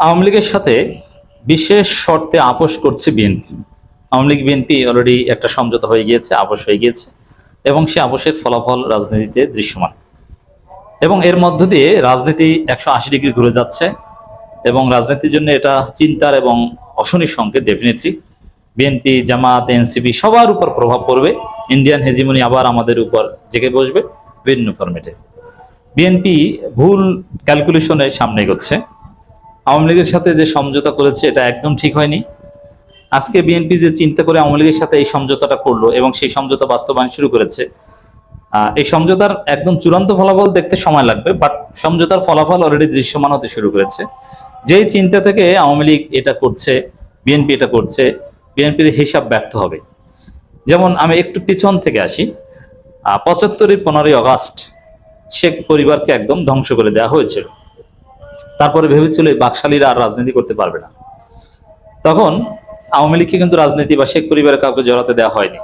আওয়ামী লীগের সাথে বিশেষ শর্তে আপোষ করছে BNP. Awami League BNP already একটা সমঝোতা হয়ে গিয়েছে, আপোষ হয়ে গিয়েছে এবং সে আপোষের ফলাফল রাজনীতিতে দৃশ্যমান। এবং এর মধ্য দিয়ে রাজনীতি 180 ডিগ্রি ঘুরে যাচ্ছে এবং রাজনীতির জন্য এটা চিন্তার এবং অশনির সংকেত। ডেফিনেটলি বিএনপি, জামাত, এনসিপি সবার উপর প্রভাব পড়বে। ইন্ডিয়ান হেজিমনি আবার আমাদের উপর জেগে বসবে বিভিন্ন ফরম্যাটে। বিএনপি ভুল ক্যালকুলেশনের সামনে এগোচ্ছে। আওয়ামী লীগের সাথে যে সমঝোতা করেছে এটা একদম ঠিক হয়নি। আজকে বিএনপি যে চিন্তা করে আওয়ামী লীগের সাথে এই সমঝোতাটা করলো এবং সেই সমঝোতা বাস্তবায়ন শুরু করেছে, এই সমঝোতার একদম চূড়ান্ত ফলাফল দেখতে সময় লাগবে, বাট সমঝোতার ফলাফল অলরেডি দৃশ্যমান হতে শুরু করেছে। যেই চিন্তা থেকে আওয়ামী লীগ এটা করছে, বিএনপি এটা করছে, বিএনপির হিসাব ব্যর্থ হবে। যেমন আমি একটু পিছন থেকে আসি। 75-এর 15ই আগস্ট শেখ পরিবারকে একদম ধ্বংস করে দেওয়া হয়েছিল। তারপরে ভেবেছিল এই বাকশালীরা আর রাজনীতি করতে পারবে না। তখন আওয়ামী লীগকে কিন্তু রাজনীতি বা শেখ পরিবারের কাউকে জড়াতে দেওয়া হয়নি।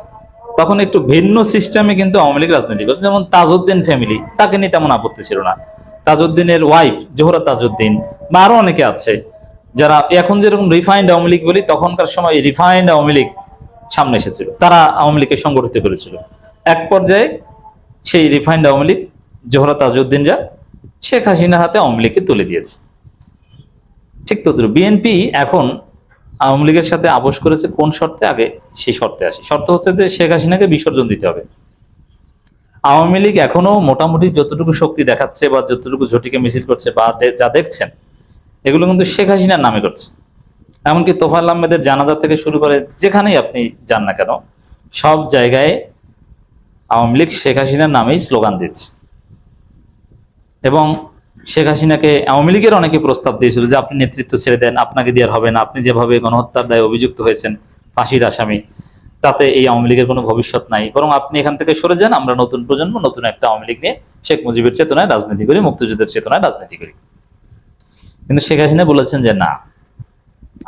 তখন একটু ভিন্ন সিস্টেমে কিন্তু আওয়ামী লীগ রাজনীতি করে। যেমন তাজউদ্দিন ফ্যামিলি, তাকে নিয়ে তেমন আপত্তি ছিল না। তাজউদ্দিনের ওয়াইফ জোহরা তাজউদ্দিন বা আরো অনেকে আছে যারা এখন যেরকম রিফাইন্ড আওয়ামী লীগ বলি, তখনকার সময় রিফাইন্ড আওয়ামী লীগ সামনে এসেছিল, তারা আওয়ামী লীগকে সংগঠিত করেছিল। এক পর্যায়ে সেই রিফাইন্ড আওয়ামী লীগ জোহরা তাজউদ্দিনরা শেখ হাসিনার হাতে আওয়ামী লীগকে তুলে দিয়েছে। ঠিক তো বিএনপি এখন আওয়ামী লীগের সাথে আপোষ করেছে কোন শর্তে, আগে সেই শর্তে আসি। শর্ত হচ্ছে যে শেখ হাসিনাকে বিসর্জন দিতে হবে। আওয়ামী লীগ এখনো মোটামুটি যতটুকু শক্তি দেখাচ্ছে বা যতটুকু ঝটিকে মিছিল করছে বা যা দেখছেন, এগুলো কিন্তু শেখ হাসিনার নামে করছে। এমনকি তোফায়েল আহমেদের জানাজা থেকে শুরু করে যেখানেই আপনি যান না কেন, সব জায়গায় আওয়ামী লীগ শেখ হাসিনার নামেই স্লোগান দিচ্ছে। এবং শেখ হাসিনাকে আওয়ামী লীগের অনেকে প্রস্তাব দিয়েছিল যে আপনি নেতৃত্ব ছেড়ে দেন, আপনাকে দিয়ে হবে না, আপনি যেভাবে গণহত্যার দায়ে অভিযুক্ত হয়েছেন, ফাঁসির আসামি, তাতে এই আওয়ামী লীগের কোনো ভবিষ্যৎ নাই, বরং আপনি এখান থেকে সরে যান, আমরা নতুন প্রজন্ম নতুন একটা আওয়ামী লীগ নিয়ে শেখ মুজিবের চেতনায় রাজনীতি করি, মুক্তিযুদ্ধের চেতনায় রাজনীতি করি। কিন্তু শেখ হাসিনা বলেছেন যে না,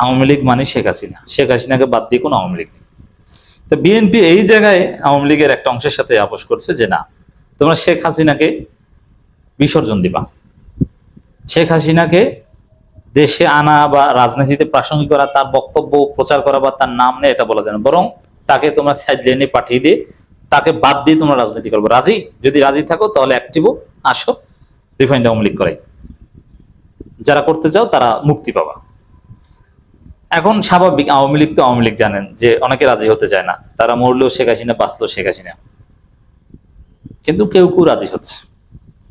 আওয়ামী লীগ মানে শেখ হাসিনা, শেখ হাসিনাকে বাদ দিয়ে কোনো আওয়ামী লীগ নেই। তো বিএনপি এই জায়গায় আওয়ামী লীগের একটা অংশের সাথে আপোষ করছে যে না, তোমরা শেখ হাসিনাকে বিসর্জন দিবা। শেখ হাসিনাকে দেশে আনা বা রাজনীতিতে প্রাসঙ্গিক করা, তার বক্তব্য প্রচার করা বা তার নাম নেই এটা বলা যায় না, বরং তাকে তোমরা সাইড লাইনে পাঠিয়ে দিয়ে তাকে বাদ দিয়ে তোমরা রাজনীতি করবো। রাজি? যদি রাজি থাকো তাহলে অ্যাক্টিভও, আসো, রিফাইন্ড আওয়ামী লীগ করাই। যারা করতে চাও তারা মুক্তি পাবা। এখন স্বাভাবিক, আওয়ামী লীগ তো আওয়ামী লীগ, জানেন যে অনেকে রাজি হতে চায় না, তারা মরলেও শেখ হাসিনা, বাঁচলেও শেখ হাসিনা। কিন্তু কেউ কেউ রাজি হচ্ছে।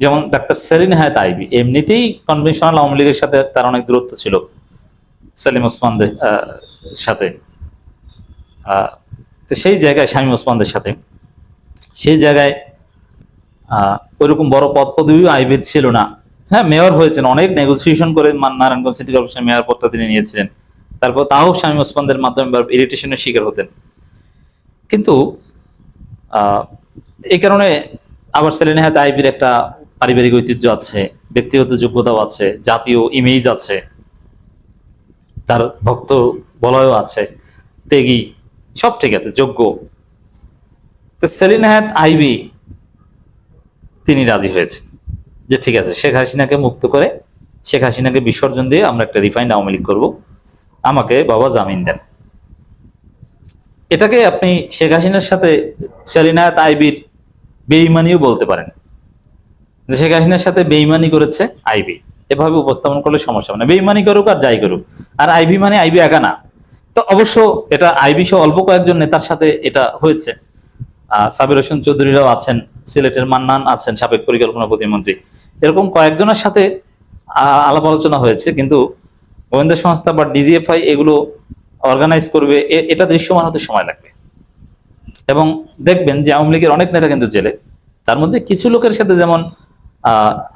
যেমন ডাক্তার সেলিম হায়াত আইবি, এমনিতেই কনভেনশনাল আওয়ামী লীগের সাথে তার অনেক দূরত্ব ছিল সেলিম ওসমানদের সাথে। তো সেই জায়গায় শামীম ওসমানদের সাথে, সেই জায়গায় ওইরকম বড় পদ পদবিও আইবির ছিল না। হ্যাঁ, মেয়র হয়েছেন, অনেক নেগোসিয়েশন করে নারায়ণগঞ্জ সিটি কর্পোরেশন মেয়র পদটা তিনি নিয়েছিলেন। তারপর তাও শামীম ওসমানদের মাধ্যমে ইরিটেশনের শিকার হতেন। কিন্তু এই কারণে আবার সেলিম হায়াত আইবির একটা পারিবারিক ঐতিহ্য আছে, ব্যক্তিগত যোগ্যতাও আছে, জাতীয় ইমেজ আছে, তার ভক্ত বলয়ও আছে, ত্যাগী, সব ঠিক আছে, যোগ্য। তো সেলিম হায়াত আইবি তিনি রাজি হয়েছে যে ঠিক আছে, শেখ হাসিনাকে মুক্ত করে শেখ হাসিনাকে বিসর্জন দিয়ে আমরা একটা রিফাইন্ড আওয়ামী লীগ করবো, আমাকে বাবা জামিন দেন। এটাকে আপনি শেখ হাসিনার সাথে সেলিম হায়াত আইবির বেইমানিও বলতে পারেন, যে শেখ হাসিনার সাথে বেইমানি করেছে আইবি। এভাবে উপস্থাপন করলে সমস্যা হবে না। বেইমানি করুক আর যাই করুক, আর আইবি মানে আইবি একা না। তো অবশ্য এটা আইবি সহ অল্প কয়েকজন নেতার সাথে এটা হয়েছে। সাবির হোসেন চৌধুরীরাও আছেন, সিলেটের মান্নান আছেন, সাবেক পরিকল্পনা প্রতিমন্ত্রী, এরকম কয়েকজনের সাথে আলাপ আলোচনা হয়েছে। কিন্তু গোয়েন্দা সংস্থা বা ডিজিএফআই এগুলো অর্গানাইজ করবে, এটা দৃশ্যমান হতে সময় লাগবে। এবং দেখবেন যে আওয়ামী লীগের অনেক নেতা কিন্তু জেলে, তার মধ্যে কিছু লোকের সাথে যেমন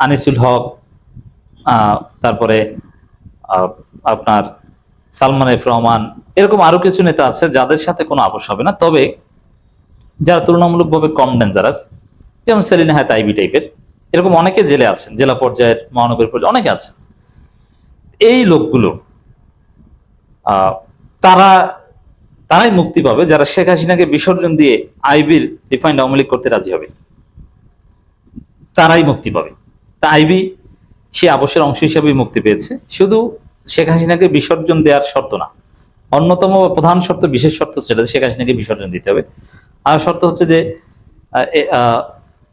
আনিসুল হক, তারপরে আপনার সালমান এফ রহমান, এরকম আরো কিছু নেতা আছে যাদের সাথে কোনো আপোষ হবে না। তবে যারা তুলনামূলকভাবে কম ডেঞ্জারাস, যেমন সেলিম হায়াত আইবি টাইপের, এরকম অনেকে জেলে আছেন, জেলা পর্যায়ের, মহানগর পর্যায়ে অনেকে আছেন। এই লোকগুলো তারাই মুক্তি পাবে যারা শেখ হাসিনাকে বিসর্জন দিয়ে আইবির রিফাইন্ড আওয়ামী লীগ করতে রাজি হবে, তারাই মুক্তি পাবে। তা আইবি সে আবশ্যের অংশ হিসাবে মুক্তি পেয়েছে। শুধু শেখ হাসিনাকে বিসর্জন দেওয়ার শর্ত না, অন্যতম প্রধান শর্ত, বিশেষ শর্ত হচ্ছে এটা, শেখ হাসিনাকে বিসর্জন দিতে হবে। আর শর্ত হচ্ছে যে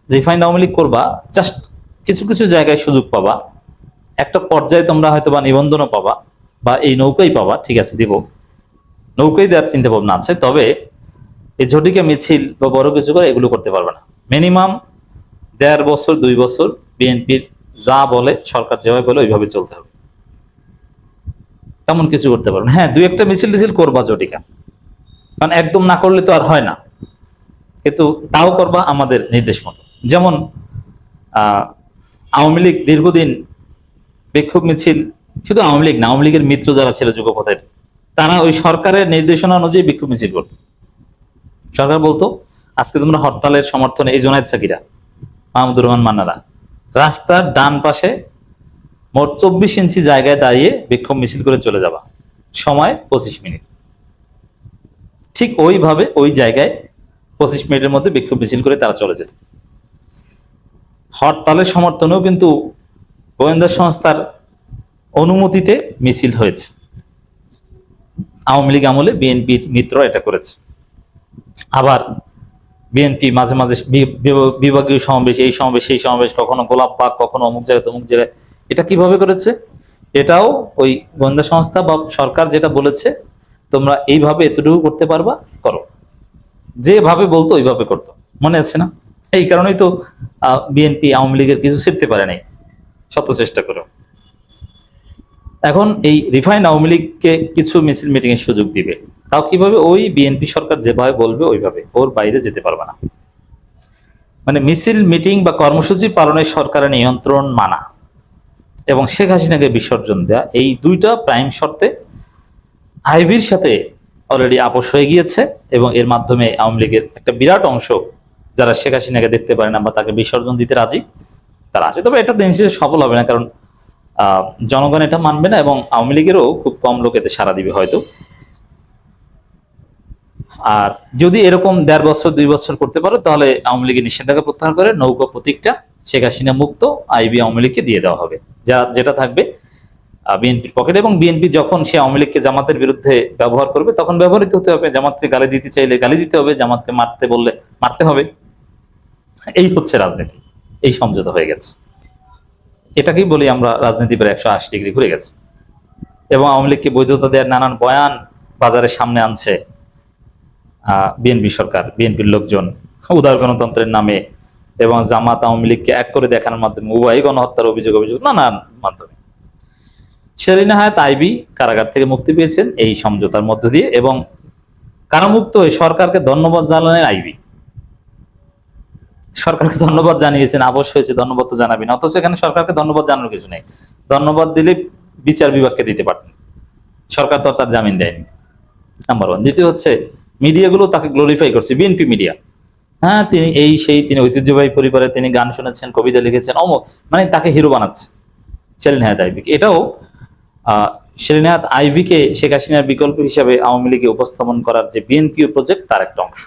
রিফাইন্ড আওয়ামী লীগ করবা, জাস্ট কিছু কিছু জায়গায় সুযোগ পাবা, একটা পর্যায়ে তোমরা হয়তো বা নিবন্ধনও পাবা বা এই নৌকাই পাবা, ঠিক আছে দিব, নৌকাই দেওয়ার চিন্তা ভাবনা আছে, তবে এই ঝটিকা মিছিল বা বড় কিছু করে এগুলো করতে পারবে না। মিনিমাম 1.5 বছর 2 বছর বিএনপির যা বলে, সরকার যেভাবে বলে ওইভাবে চলতে হবে, তেমন কিছু করতে পারবে না। হ্যাঁ, 2-একটা মিছিল টিছিল করবা ঝটিকা, কারণ একদম না করলে তো আর হয় না, কিন্তু তাও করবা আমাদের নির্দেশ মতো। যেমন আওয়ামী লীগ দীর্ঘদিন বিক্ষোভ মিছিল, শুধু আওয়ামী লীগ না, আওয়ামী লীগের মিত্র যারা ছিল যুগপথের, তারা ওই সরকারের নির্দেশনা অনুযায়ী বিক্ষোভ মিছিল করত। সরকার বলতো আজকে তোমরা হরতালের সমর্থনে, এই জোনায়েদ সাকিরা, মাহমুদুর রহমান মান্নারা রাস্তার ডান পাশে মোট 24 ইঞ্চি জায়গায় দাঁড়িয়ে বিক্ষোভ মিছিল করে চলে যাবা, সময় 25 মিনিট। ঠিক ওইভাবে ওই জায়গায় 25 মিনিটের মধ্যে বিক্ষোভ মিছিল করে তারা চলে যেত। হরতালের সমর্থনেও কিন্তু গোয়েন্দা সংস্থার অনুমতিতে মিছিল হয়েছে। আওয়ামী লীগ আমলে বিএনপির মিত্র এটা করেছে। আবার বিএনপি মাঝে মাঝে বিভাগীয় সমাবেশ, এই সমাবেশ সেই সমাবেশ, কখনো গোলাপবাগ, কখনো অমুক জায়গায় তমুক জায়গায়, এটা কিভাবে করেছে? এটাও ওই গোয়েন্দা সংস্থা বা সরকার যেটা বলেছে তোমরা এইভাবে এতটুকু করতে পারবা, করো, যেভাবে বলতো ওইভাবে করতো। মনে আছে না? এই কারণেই তো বিএনপি আওয়ামী লীগের কিছু ছিঁড়তে পারে নাই, শত চেষ্টা করো। এখন এই রিফাইন্ড আওয়ামী লীগকে কিছু মিছিল মিটিং এর সুযোগ দিবে, তাও কিভাবে? ওই বিএনপি সরকার যেভাবে বলবে ওইভাবে, ওর বাইরে যেতে পারবে না। মানে মিছিল মিটিং বা কর্মসূচি পালনে সরকারের নিয়ন্ত্রণ মানা এবং শেখ হাসিনাকে বিসর্জন দেয়া, এই দুইটা প্রাইম শর্তে আইবির সাথে অলরেডি আপোষ হয়ে গিয়েছে এবং এর মাধ্যমে আওয়ামী লীগের একটা বিরাট অংশ যারা শেখ হাসিনাকে দেখতে পারে না বা তাকে বিসর্জন দিতে রাজি, তারা আছে। তবে এটা দিন শেষে সফল হবে না, কারণ জনগণ এটা মানবে না এবং আওয়ামী লীগেরও খুব কম লোক এতে সাড়া দিবে হয়তো। আর যদি এরকম 1.5 বছর 2 বছর করতে পারো, তাহলে আওয়ামী লীগের নিষেধাজ্ঞা প্রত্যাহার করে নৌকা প্রতীকটা শেখ হাসিনা মুক্ত আইবি আওয়ামী লীগকে দিয়ে দেওয়া হবে, যেটা থাকবে বিএনপির পকেটে। এবং বিএনপি যখন সে আওয়ামী লীগকে জামাতের বিরুদ্ধে ব্যবহার করবে তখন ব্যবহৃত হতে হবে, জামাতকে গালি দিতে চাইলে গালি দিতে হবে, জামাতকে মারতে বললে মারতে হবে। এই হচ্ছে রাজনীতি, এই সমঝোতা হয়ে গেছে। এটাকেই বলি আমরা রাজনীতি প্রায় 180 ডিগ্রি ঘুরে গেছে। এবং আওয়ামী লীগকে বৈধতা দেওয়ার নানান বয়ান বাজারের সামনে আনছে বিএনপি সরকার, বিএনপির লোকজন, উদার গণতন্ত্রের নামে এবং জামাত আওয়ামী লীগকে এক করে দেখানোর মাধ্যমে, উভয় গণহত্যার অভিযোগ নানান মাধ্যমে। শেরিনা হায়াৎ আইবি কারাগার থেকে মুক্তি পেয়েছেন এই সমঝোতার মধ্য দিয়ে, এবং কারামুক্ত হয়ে সরকারকে ধন্যবাদ জানালেন আইবি। সরকারকে ধন্যবাদ জানিয়েছেন, আপোষ হয়েছে, ধন্যবাদ তো জানাবেন। অথচ এখানে সরকারকে ধন্যবাদ জানানোর কিছু নেই। ধন্যবাদ দিলে বিচার বিভাগকে দিতে পারতেন, সরকার তো তার জামিন দেয়নি, নাম্বার 1। দ্বিতীয় হচ্ছে মিডিয়াগুলো তাকে গ্লোরিফাই করছে, বিএনপি মিডিয়া। হ্যাঁ, তিনি এই সেই, তিনি ঐতিহ্যবাহী পরিবারে, তিনি গান শুনেছেন, কবিতা লিখেছেন, অমুক, মানে তাকে হিরো বানাচ্ছে শেরিনা হায়াৎ আইবিকে। এটাও শেরিনা হায়াৎ আইবিকে শেখ হাসিনার বিকল্প হিসাবে আওয়ামী লীগে উপস্থাপন করার যে বিএনপিও প্রজেক্ট, তার একটা অংশ।